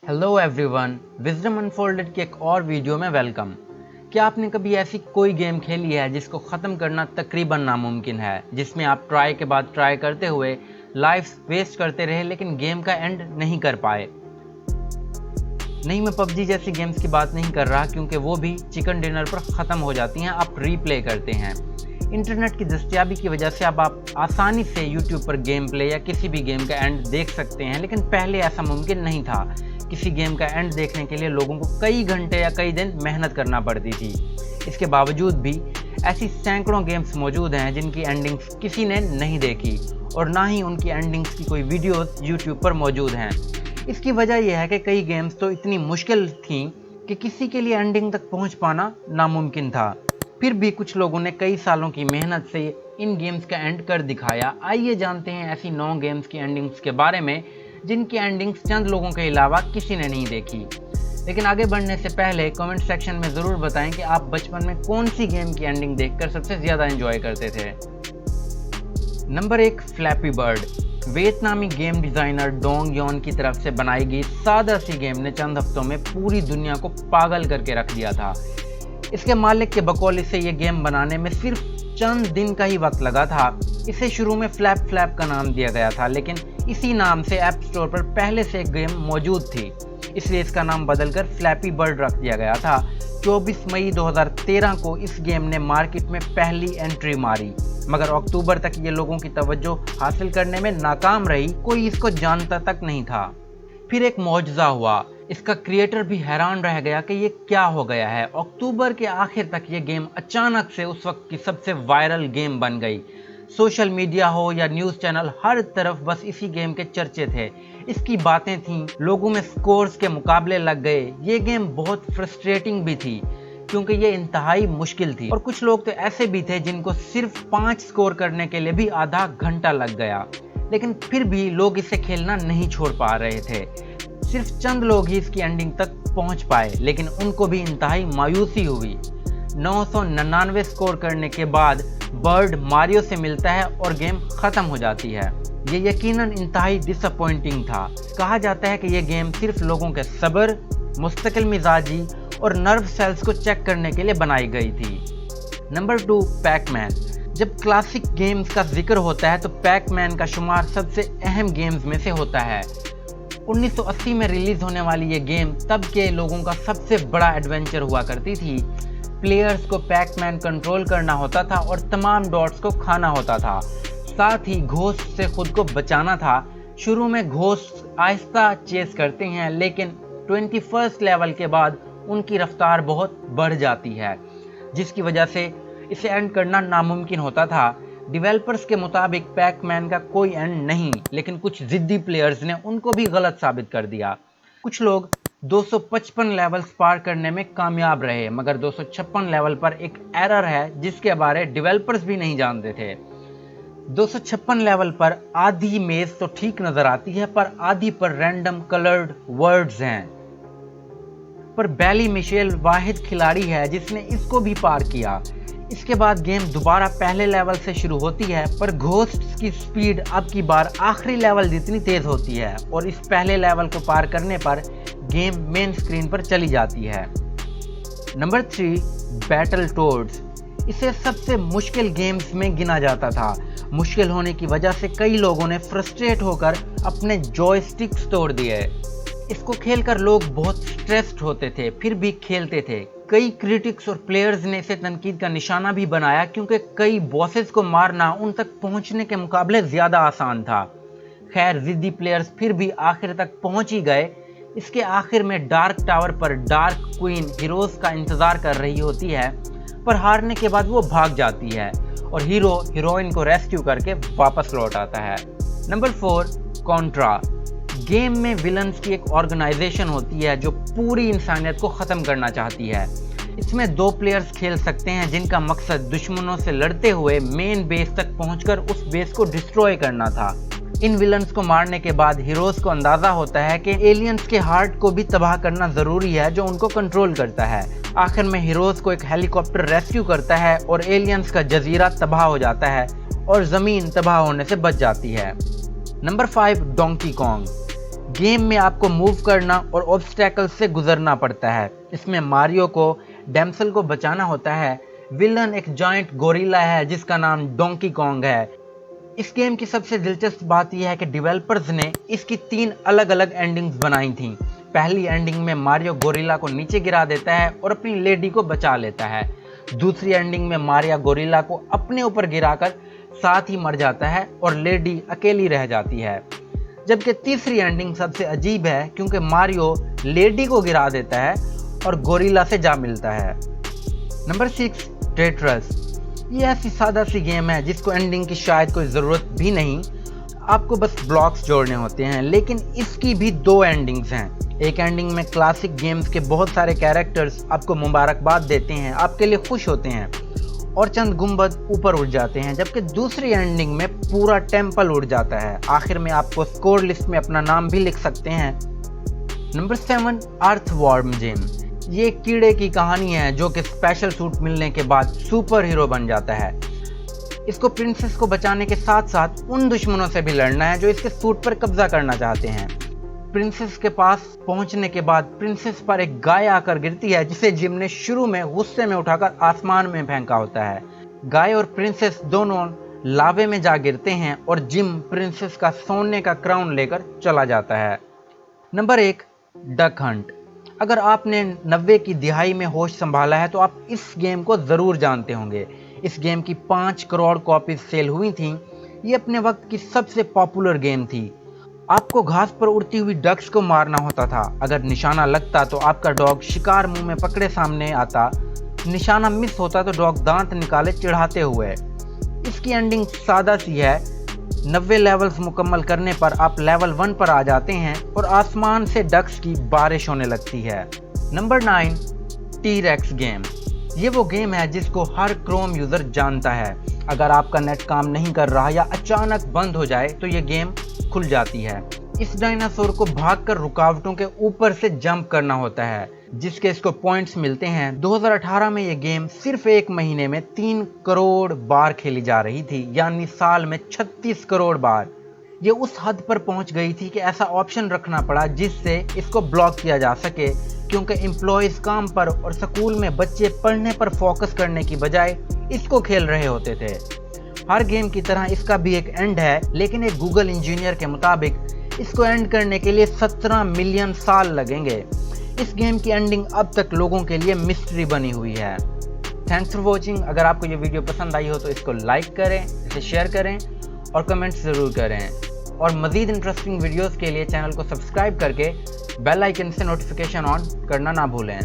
Hello everyone, wisdom unfolded की एक और वीडियो में वेलकम। क्या आपने कभी ऐसी कोई गेम खेली है जिसको ख़त्म करना तकरीबन नामुमकिन है, जिसमें आप ट्राई के बाद ट्राई करते हुए लाइफ वेस्ट करते रहे लेकिन गेम का एंड नहीं कर पाए? नहीं, मैं पबजी जैसी गेम्स की बात नहीं कर रहा, क्योंकि वो भी चिकन डिनर पर ख़त्म हो जाती हैं, आप रीप्ले करते हैं। इंटरनेट की दस्तयाबी की वजह से अब आप आसानी से यूट्यूब पर गेम प्ले या किसी भी गेम का एंड देख सकते हैं, लेकिन पहले ऐसा मुमकिन नहीं था। किसी गेम का एंड देखने के लिए लोगों को कई घंटे या कई दिन मेहनत करना पड़ती थी। इसके बावजूद भी ऐसी सैकड़ों गेम्स मौजूद हैं जिनकी एंडिंग्स किसी ने नहीं देखी और ना ही उनकी एंडिंग्स की कोई वीडियोस यूट्यूब पर मौजूद हैं। इसकी वजह यह है कि कई गेम्स तो इतनी मुश्किल थीं कि किसी के लिए एंडिंग तक पहुंच पाना नामुमकिन था। फिर भी कुछ लोगों ने कई सालों की मेहनत से इन गेम्स का एंड कर दिखाया। आइए जानते हैं ऐसी 9 गेम्स की एंडिंग्स के बारे में जिनकी एंडिंग्स चंद लोगों के अलावा किसी ने नहीं देखी। लेकिन आगे बढ़ने से पहले कमेंट सेक्शन में ज़रूर बताएं कि आप बचपन में कौन सी गेम की एंडिंग देखकर सबसे ज़्यादा एंजॉय करते थे। Number 1, Flappy Bird. वियतनामी गेम डिज़ाइनर डोंग योन की तरफ से बनाई गई सादा सी गेम ने चंद हफ्तों में पूरी दुनिया को पागल करके रख दिया था। इसके मालिक के बकौल इसे ये गेम बनाने में सिर्फ चंद दिन का ही वक्त लगा था। इसे शुरू में फ्लैप का नाम दिया गया था, लेकिन इसी नाम से ऐप स्टोर पर पहले से एक गेम मौजूद थी, इसलिए इसका नाम बदलकर फ्लैपी बर्ड रख दिया गया था। 24 मई 2013 को इस गेम ने मार्केट में पहली एंट्री मारी, मगर अक्टूबर तक ये लोगों की तवज्जो हासिल करने में नाकाम रही। कोई इसको जानता तक नहीं था। फिर एक मौजज़ा हुआ। इसका क्रिएटर भी हैरान रह गया कि ये क्या हो गया है। अक्टूबर के आखिर तक ये गेम अचानक से उस वक्त की सबसे वायरल गेम बन गई। सोशल मीडिया हो या न्यूज़ चैनल, हर तरफ बस इसी गेम के चर्चे थे। इसकी बातें थीं, लोगों में स्कोर्स के मुकाबले लग गए। ये गेम बहुत फ्रस्ट्रेटिंग भी थी क्योंकि ये इंतहाई मुश्किल थी, और कुछ लोग तो ऐसे भी थे जिनको सिर्फ 5 स्कोर करने के लिए भी आधा घंटा लग गया। लेकिन फिर भी लोग इसे खेलना नहीं छोड़ पा रहे थे। सिर्फ चंद लोग ही इसकी एंडिंग तक पहुंच पाए, लेकिन उनको भी इंतहाई मायूसी हुई। 999 स्कोर करने के बाद बर्ड मारियो से मिलता है और गेम ख़त्म हो जाती है। ये यकीनन इंतहाई डिसअपॉइंटिंग था। कहा जाता है कि यह गेम सिर्फ लोगों के सब्र, मुस्तकिल मिजाजी और नर्व सेल्स को चेक करने के लिए बनाई गई थी। Number 2, pack-man. जब क्लासिक गेम्स का जिक्र होता है तो पैक-मैन का शुमार सबसे अहम गेम्स में से होता है। 1980 में रिलीज होने वाली ये गेम तब के लोगों का सबसे बड़ा एडवेंचर हुआ करती थी। प्लेयर्स को पैक-मैन कंट्रोल करना होता था और तमाम डॉट्स को खाना होता था, साथ ही घोस्ट से खुद को बचाना था। शुरू में घोस्ट आहिस्ता चेस करते हैं, लेकिन 21st लेवल के बाद उनकी रफ्तार बहुत बढ़ जाती है, जिसकी वजह से इसे एंड करना नामुमकिन होता था। डेवलपर्स के मुताबिक पैक-मैन का कोई एंड नहीं, लेकिन कुछ जिद्दी प्लेयर्स ने उनको भी गलत साबित कर दिया। कुछ लोग 255 लेवल्स पार करने में कामयाब रहे, मगर 256 लेवल पर एक एरर है जिसके बारे डेवलपर्स भी नहीं जानते थे। 256 लेवल पर आधी मेज तो ठीक नजर आती है, पर आधी पर रैंडम कलर्ड वर्ड्स हैं। पर बैली मिशेल वाहिद खिलाड़ी है जिसने इसको भी पार किया। इसके बाद गेम दोबारा पहले लेवल से शुरू होती है, पर घोस्ट्स की स्पीड अब की बार आखिरी लेवल जितनी तेज होती है और इस पहले लेवल को पार करने पर गेम मेन स्क्रीन पर चली जाती है। Number 3, battle toads. इसे सबसे मुश्किल गेम्स में गिना जाता था। मुश्किल होने की वजह से कई लोगों ने फ्रस्ट्रेट होकर अपने जॉयस्टिक्स तोड़ दिए। इसको खेलकर लोग बहुत स्ट्रेस्ड होते थे, फिर भी खेलते थे। कई क्रिटिक्स और प्लेयर्स ने इसे तनकीद का निशाना भी बनाया, क्योंकि कई बॉसेस को मारना उन तक पहुंचने के मुकाबले ज़्यादा आसान था। खैर, जिद्दी प्लेयर्स फिर भी आखिर तक पहुंच ही गए। इसके आखिर में डार्क टावर पर डार्क क्वीन हीरोज़ का इंतज़ार कर रही होती है, पर हारने के बाद वो भाग जाती है और हीरो हीरोइन को रेस्क्यू करके वापस लौट आता है। Number 4, Contra. गेम में विलन्स की एक ऑर्गेनाइजेशन होती है जो पूरी इंसानियत को ख़त्म करना चाहती है। इसमें 2 प्लेयर्स खेल सकते हैं जिनका मकसद दुश्मनों से लड़ते हुए मेन बेस तक पहुंचकर उस बेस को डिस्ट्रॉय करना था। इन विलन्स को मारने के बाद हीरोज़ को अंदाज़ा होता है कि एलियंस के हार्ट को भी तबाह करना ज़रूरी है जो उनको कंट्रोल करता है। आखिर में हीरोज़ को एक हेलीकॉप्टर रेस्क्यू करता है और एलियंस का जजीरा तबाह हो जाता है और ज़मीन तबाह होने से बच जाती है। Number 5, donkey Kong. गेम में आपको मूव करना और ऑब्स्टैकल से गुजरना पड़ता है। इसमें मारियो को डैम्सल को बचाना होता है। विलन एक जॉइंट गोरिल्ला है जिसका नाम डोंकी कॉन्ग है। इस गेम की सबसे दिलचस्प बात यह है कि डेवलपर्स ने इसकी 3 अलग अलग एंडिंग्स बनाई थी। पहली एंडिंग में मारियो गोरिल्ला को नीचे गिरा देता है और अपनी लेडी को बचा लेता है। दूसरी एंडिंग में मारियो गोरिल्ला को अपने ऊपर गिराकर साथ ही मर जाता है और लेडी अकेली रह जाती है। जबकि तीसरी एंडिंग सबसे अजीब है क्योंकि मारियो लेडी को गिरा देता है और गोरिल्ला से जा मिलता है। नंबर 6, टेट्रस। ये ऐसी सादा सी गेम है जिसको एंडिंग की शायद कोई ज़रूरत भी नहीं, आपको बस ब्लॉक्स जोड़ने होते हैं। लेकिन इसकी भी 2 एंडिंग्स हैं। एक एंडिंग में क्लासिक गेम्स के बहुत सारे कैरेक्टर्स आपको मुबारकबाद देते हैं, आपके लिए खुश होते हैं और चंद गुंबद ऊपर उड़ जाते हैं, जबकि दूसरी एंडिंग में पूरा टेम्पल उड़ जाता है। आखिर में आपको स्कोर लिस्ट में अपना नाम भी लिख सकते हैं। Number 7, earthworm gem. ये एक कीड़े की कहानी है जो कि स्पेशल सूट मिलने के बाद सुपर हीरो बन जाता है। इसको प्रिंसेस को बचाने के साथ साथ उन दुश्मनों से भी लड़ना है जो इसके सूट पर कब्जा करना चाहते हैं। प्रिंसेस के पास पहुंचने के बाद प्रिंसेस पर एक गाय आकर गिरती है जिसे जिम ने शुरू में गुस्से में उठाकर आसमान में फेंका होता है। गाय और प्रिंसेस दोनों लावे में जा गिरते हैं और जिम प्रिंसेस का सोने का क्राउन लेकर चला जाता है। Number 1, duck Hunt. अगर आपने 90 की दिहाई में होश संभाला है तो आप इस गेम को ज़रूर जानते होंगे। इस गेम की 5 करोड़ कॉपीज सेल हुई थी। ये अपने वक्त की सबसे पॉपुलर गेम थी। आपको घास पर उड़ती हुई डक्स को मारना होता था। अगर निशाना लगता तो आपका डॉग शिकार मुंह में पकड़े सामने आता, निशाना मिस होता तो डॉग दांत निकाले चिढ़ाते हुए। इसकी एंडिंग सादा सी है। 90 लेवल्स मुकम्मल करने पर आप लेवल 1 पर आ जाते हैं और आसमान से डक्स की बारिश होने लगती है। Number 9, T-rex game. ये वो गेम है जिसको हर क्रोम यूज़र जानता है। अगर आपका नेट काम नहीं कर रहा या अचानक बंद हो जाए तो ये गेम खुल जाती है। इस डायनासोर को भागकर रुकावटों के ऊपर से जंप करना होता है जिसके इसको पॉइंट्स मिलते हैं। 2018 में ये गेम सिर्फ 1 महीने में 3 करोड़ बार खेली जा रही थी, यानी साल में 36 करोड़ बार। ये उस हद पर पहुंच गई थी कि ऐसा ऑप्शन रखना पड़ा जिससे इसको ब्लॉक किया जा सके, क्योंकि एम्प्लॉयज़ काम पर और स्कूल में बच्चे पढ़ने पर फोकस करने की बजाय इसको खेल रहे होते थे। हर गेम की तरह इसका भी एक एंड है, लेकिन एक गूगल इंजीनियर के मुताबिक इसको एंड करने के लिए 17 मिलियन साल लगेंगे। इस गेम की एंडिंग अब तक लोगों के लिए मिस्ट्री बनी हुई है। Thanks for watching. अगर आपको ये वीडियो पसंद आई हो तो इसको लाइक करें, इसे शेयर करें और कमेंट्स ज़रूर करें। और मज़ीद इंटरेस्टिंग वीडियोस के लिए चैनल को सब्सक्राइब करके बेल आइकन से नोटिफिकेशन ऑन करना ना भूलें।